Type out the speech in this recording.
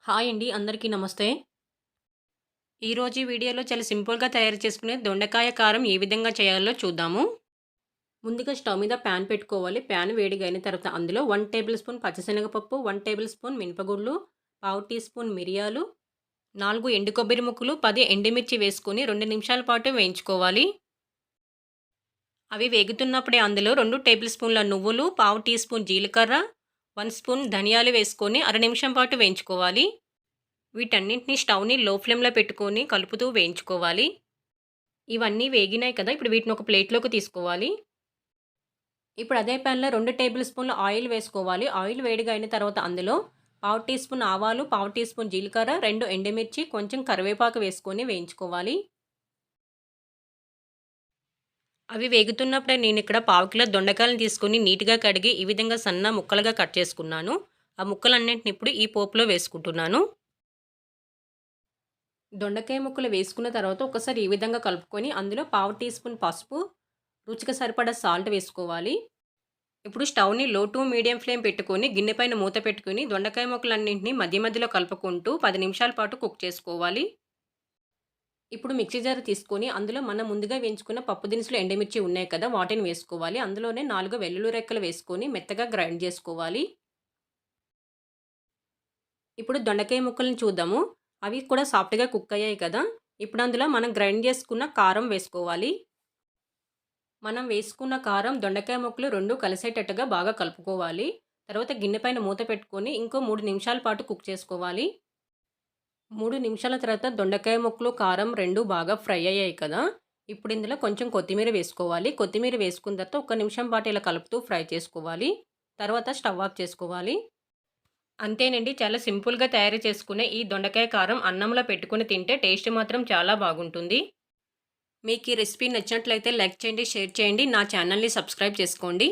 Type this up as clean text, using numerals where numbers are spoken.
Hi అండి. అందరికీ నమస్తే. ఈరోజు ఈ వీడియోలో చాలా సింపుల్‌గా తయారు చేసుకునే దొండకాయ కారం ఏ విధంగా చేయాలో చూద్దాము. ముందుగా స్టవ్ మీద ప్యాన్ పెట్టుకోవాలి. ప్యాన్ వేడిగా అయిన తర్వాత అందులో 1 టేబుల్ స్పూన్ పచ్చిశనగపప్పు, 1 టేబుల్ స్పూన్ మినపగుళ్ళు, పావు టీ స్పూన్ మిరియాలు, 4 ఎండు కొబ్బరి ముక్కలు, 10 ఎండుమిర్చి వేసుకొని 2 నిమిషాల పాటు వేయించుకోవాలి. అవి వేగుతున్నప్పుడే అందులో 2 టేబుల్ స్పూన్ల నువ్వులు, పావు టీ స్పూన్ జీలకర్ర, 1 స్పూన్ ధనియాలు వేసుకొని అర నిమిషం పాటు వేయించుకోవాలి. వీటన్నింటిని స్టవ్‌ని లో ఫ్లేమ్‌లో పెట్టుకొని కలుపుతూ వేయించుకోవాలి. ఇవన్నీ వేగినాయి కదా! ఇప్పుడు వీటిని ఒక ప్లేట్‌లోకి తీసుకోవాలి. ఇప్పుడు అదే ప్యాన్‌లో 2 టేబుల్ స్పూన్ల ఆయిల్ వేసుకోవాలి. ఆయిల్ వేడిగా అయిన తర్వాత అందులో పావు టీ స్పూన్ ఆవాలు, పావు టీ స్పూన్ జీలకర్ర, 2 ఎండుమిర్చి, కొంచెం కరివేపాకు వేసుకొని వేయించుకోవాలి. అవి వేగుతున్నప్పుడే నేనిక్కడ పావు కిలో దొండకాయలను తీసుకొని నీట్‌గా కడిగి ఈ విధంగా సన్న ముక్కలుగా కట్ చేసుకున్నాను. ఆ ముక్కలన్నింటిని ఇప్పుడు ఈ పోపులో వేసుకుంటున్నాను. దొండకాయ ముక్కలు వేసుకున్న తర్వాత ఒకసారి ఈ విధంగా కలుపుకొని అందులో పావు టీ స్పూన్ పసుపు, రుచికి సరిపడా సాల్ట్ వేసుకోవాలి. ఇప్పుడు స్టవ్‌ని లో టు మీడియం ఫ్లేమ్ పెట్టుకొని గిన్నె పైన మూత పెట్టుకొని దొండకాయ ముక్కలన్నింటినీ మధ్య మధ్యలో కలుపుకుంటూ 10 నిమిషాల పాటు కుక్ చేసుకోవాలి. ఇప్పుడు మిక్సీ జార్ తీసుకొని అందులో మనం ముందుగా వేయించుకున్న పప్పు దినుసులు, ఎండుమిర్చి ఉన్నాయి కదా! వాటిని వేసుకోవాలి. అందులోనే 4 వెల్లుల్లి రెక్కలు వేసుకొని మెత్తగా గ్రైండ్ చేసుకోవాలి. ఇప్పుడు దొండకాయ ముక్కలను చూద్దాము. అవి కూడా సాఫ్ట్‌గా కుక్ అయ్యాయి కదా! ఇప్పుడు అందులో మనం గ్రైండ్ చేసుకున్న కారం వేసుకోవాలి. మనం వేసుకున్న కారం, దొండకాయ ముక్కలు 2 కలిసేటట్టుగా బాగా కలుపుకోవాలి. తర్వాత గిన్నె పైన మూత పెట్టుకొని ఇంకో 3 నిమిషాల పాటు కుక్ చేసుకోవాలి. 3 నిమిషాల తర్వాత దొండకాయ ముక్కలు, కారం 2 బాగా ఫ్రై అయ్యాయి కదా! ఇప్పుడు ఇందులో కొంచెం కొత్తిమీర వేసుకోవాలి. కొత్తిమీర వేసుకున్న తర్వాత ఒక్క నిమిషం పాటు ఇలా కలుపుతూ ఫ్రై చేసుకోవాలి. తర్వాత స్టవ్ ఆఫ్ చేసుకోవాలి. అంతేనండి. చాలా సింపుల్‌గా తయారు చేసుకునే ఈ దొండకాయ కారం అన్నంలో పెట్టుకొని తింటే టేస్ట్ మాత్రం చాలా బాగుంటుంది. మీకు ఈ రెసిపీ నచ్చినట్లయితే లైక్ చేయండి, షేర్ చేయండి. నా ఛానల్‌ని సబ్స్క్రైబ్ చేసుకోండి.